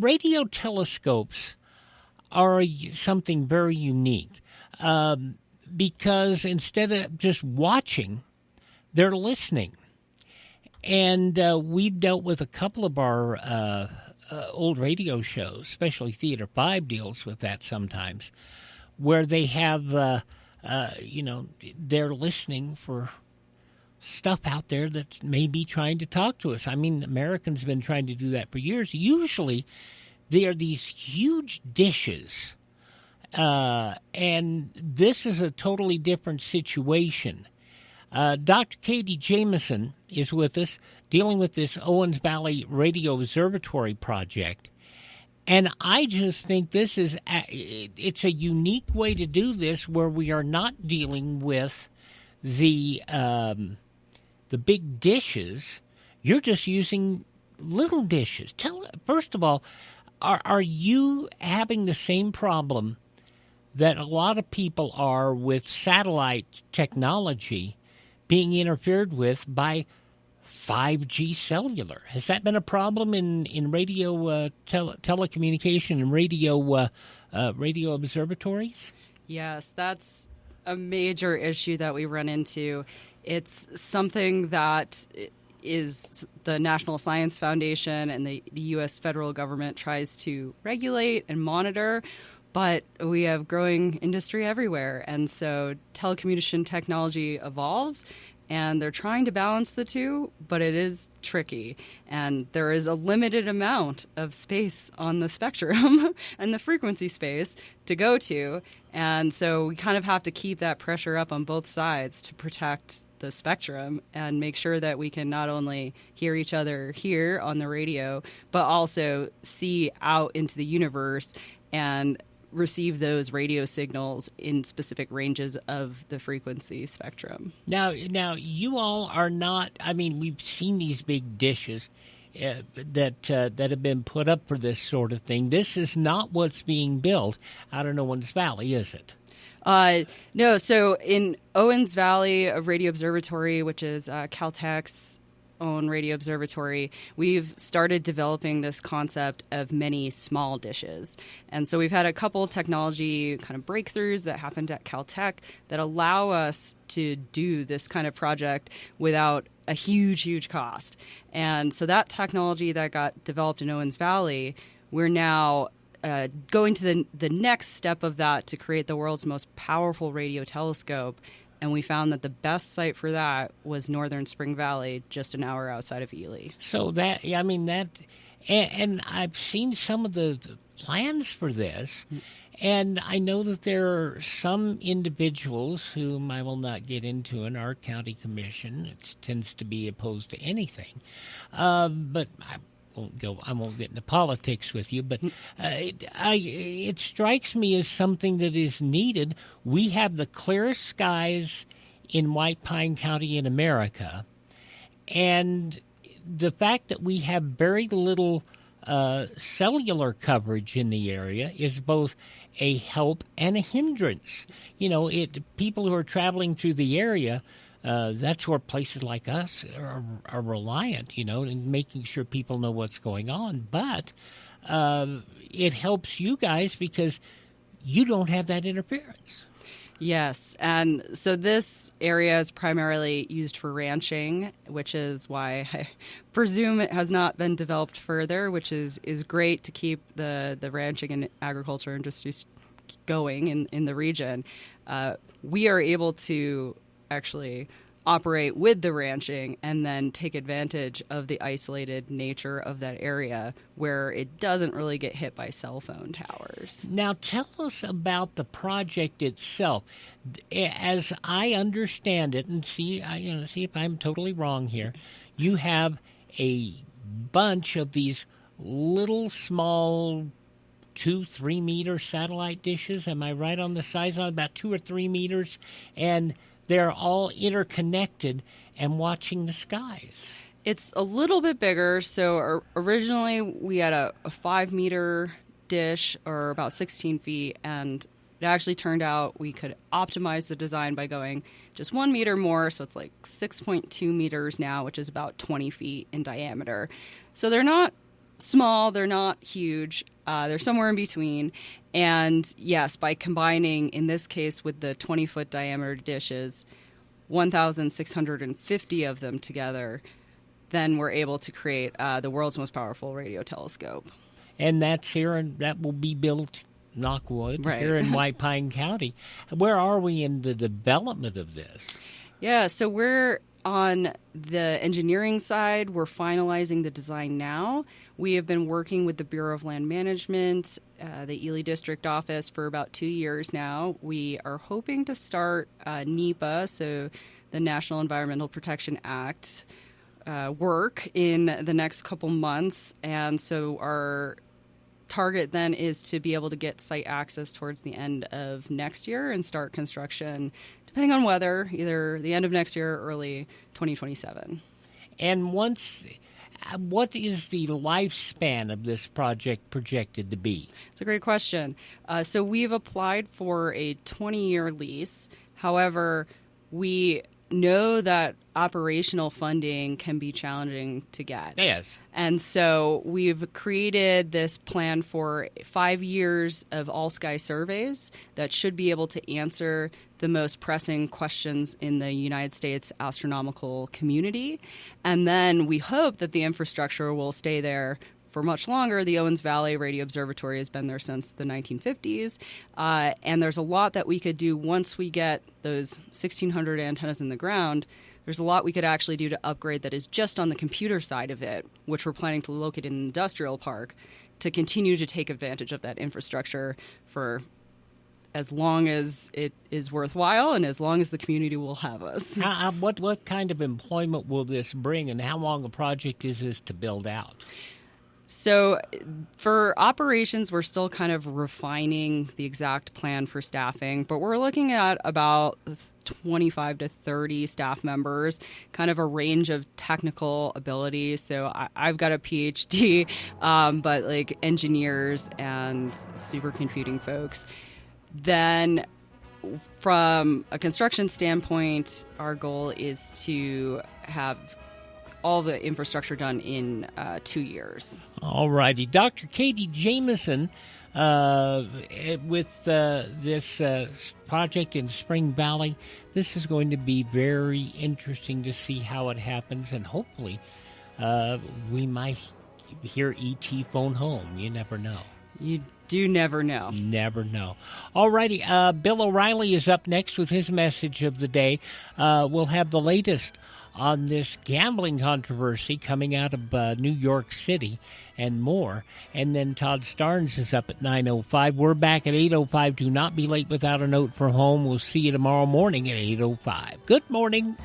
radio telescopes are something very unique because instead of just watching, they're listening. And we've dealt with a couple of our old radio shows, especially Theater 5 deals with that sometimes, where they have, they're listening for stuff out there that may be trying to talk to us. I mean, Americans have been trying to do that for years. Usually, they are these huge dishes, and this is a totally different situation. Dr. Katie Jameson is with us, dealing with this Owens Valley Radio Observatory project. And I just think it's a unique way to do this, where we are not dealing with the big dishes. You're just using little dishes. First of all, are you having the same problem that a lot of people are with satellite technology being interfered with by 5G cellular? Has that been a problem in radio telecommunication and radio observatories? Yes, that's a major issue that we run into. It's something that is the National Science Foundation and the U.S. federal government tries to regulate and monitor, but we have growing industry everywhere. And so telecommunication technology evolves, and they're trying to balance the two, but it is tricky. And there is a limited amount of space on the spectrum and the frequency space to go to. And so we kind of have to keep that pressure up on both sides to protect the spectrum and make sure that we can not only hear each other here on the radio, but also see out into the universe and receive those radio signals in specific ranges of the frequency spectrum. Now, you all are not, I mean, we've seen these big dishes that have been put up for this sort of thing. This is not what's being built out in Owens Valley, is it? No, so in Owens Valley Radio Observatory, which is Caltech's own radio observatory, we've started developing this concept of many small dishes. And so we've had a couple technology kind of breakthroughs that happened at Caltech that allow us to do this kind of project without a huge cost. And so that technology that got developed in Owens Valley, we're now going to the next step of that to create the world's most powerful radio telescope. And we found that the best site for that was northern Spring Valley, just an hour outside of Ely. So and I've seen some of the plans for this, and I know that there are some individuals whom I will not get into in our county commission. It tends to be opposed to anything, but I won't get into politics with you, but it strikes me as something that is needed. We have the clearest skies in White Pine County in America, and the fact that we have very little cellular coverage in the area is both a help and a hindrance. You know, people who are traveling through the area, that's where places like us are reliant, in making sure people know what's going on. But it helps you guys because you don't have that interference. Yes, and so this area is primarily used for ranching, which is why I presume it has not been developed further, which is great to keep the ranching and agriculture industries going in the region. We are able to actually operate with the ranching and then take advantage of the isolated nature of that area where it doesn't really get hit by cell phone towers. Now tell us about the project itself. As I understand it, and see if I'm totally wrong here, you have a bunch of these little small 2-3 meter satellite dishes. Am I right on the size? About 2 or 3 meters, and they're all interconnected and watching the skies. It's a little bit bigger. So originally we had a 5-meter dish, or about 16 feet, and it actually turned out we could optimize the design by going just 1 meter more. So it's like 6.2 meters now, which is about 20 feet in diameter. So they're not small, they're not huge. They're somewhere in between. And yes, by combining, in this case, with the 20-foot diameter dishes, 1,650 of them together, then we're able to create the world's most powerful radio telescope. And that's here, and that will be built, knock wood, right. here in White Pine County. Where are we in the development of this? Yeah, so we're on the engineering side. We're finalizing the design now. We have been working with the Bureau of Land Management, the Ely District Office, for about 2 years now. We are hoping to start NEPA, so the National Environmental Protection Act, work in the next couple months. And so our target then is to be able to get site access towards the end of next year and start construction, depending on weather, either the end of next year or early 2027. And what is the lifespan of this project projected to be? It's a great question. So we've applied for a 20-year lease. However, we know that operational funding can be challenging to get. Yes. And so we've created this plan for 5 years of all-sky surveys that should be able to answer the most pressing questions in the United States astronomical community. And then we hope that the infrastructure will stay there for much longer. The Owens Valley Radio Observatory has been there since the 1950s. And there's a lot that we could do once we get those 1,600 antennas in the ground. There's a lot we could actually do to upgrade that is just on the computer side of it, which we're planning to locate in an industrial park, to continue to take advantage of that infrastructure for as long as it is worthwhile and as long as the community will have us. What kind of employment will this bring, and how long a project is this to build out? So for operations, we're still kind of refining the exact plan for staffing, but we're looking at about 25 to 30 staff members, kind of a range of technical abilities. So I've got a PhD, but like engineers and supercomputing folks. Then from a construction standpoint, our goal is to have all the infrastructure done in 2 years. All righty. Dr. Katie Jameson, with this project in Spring Valley, this is going to be very interesting to see how it happens, and hopefully we might hear E.T. phone home. You never know. You do never know. Never know. All righty. Bill O'Reilly is up next with his message of the day. We'll have the latest on this gambling controversy coming out of New York City and more. And then Todd Starnes is up at 9:05. We're back at 8:05. Do not be late without a note from home. We'll see you tomorrow morning at 8:05. Good morning.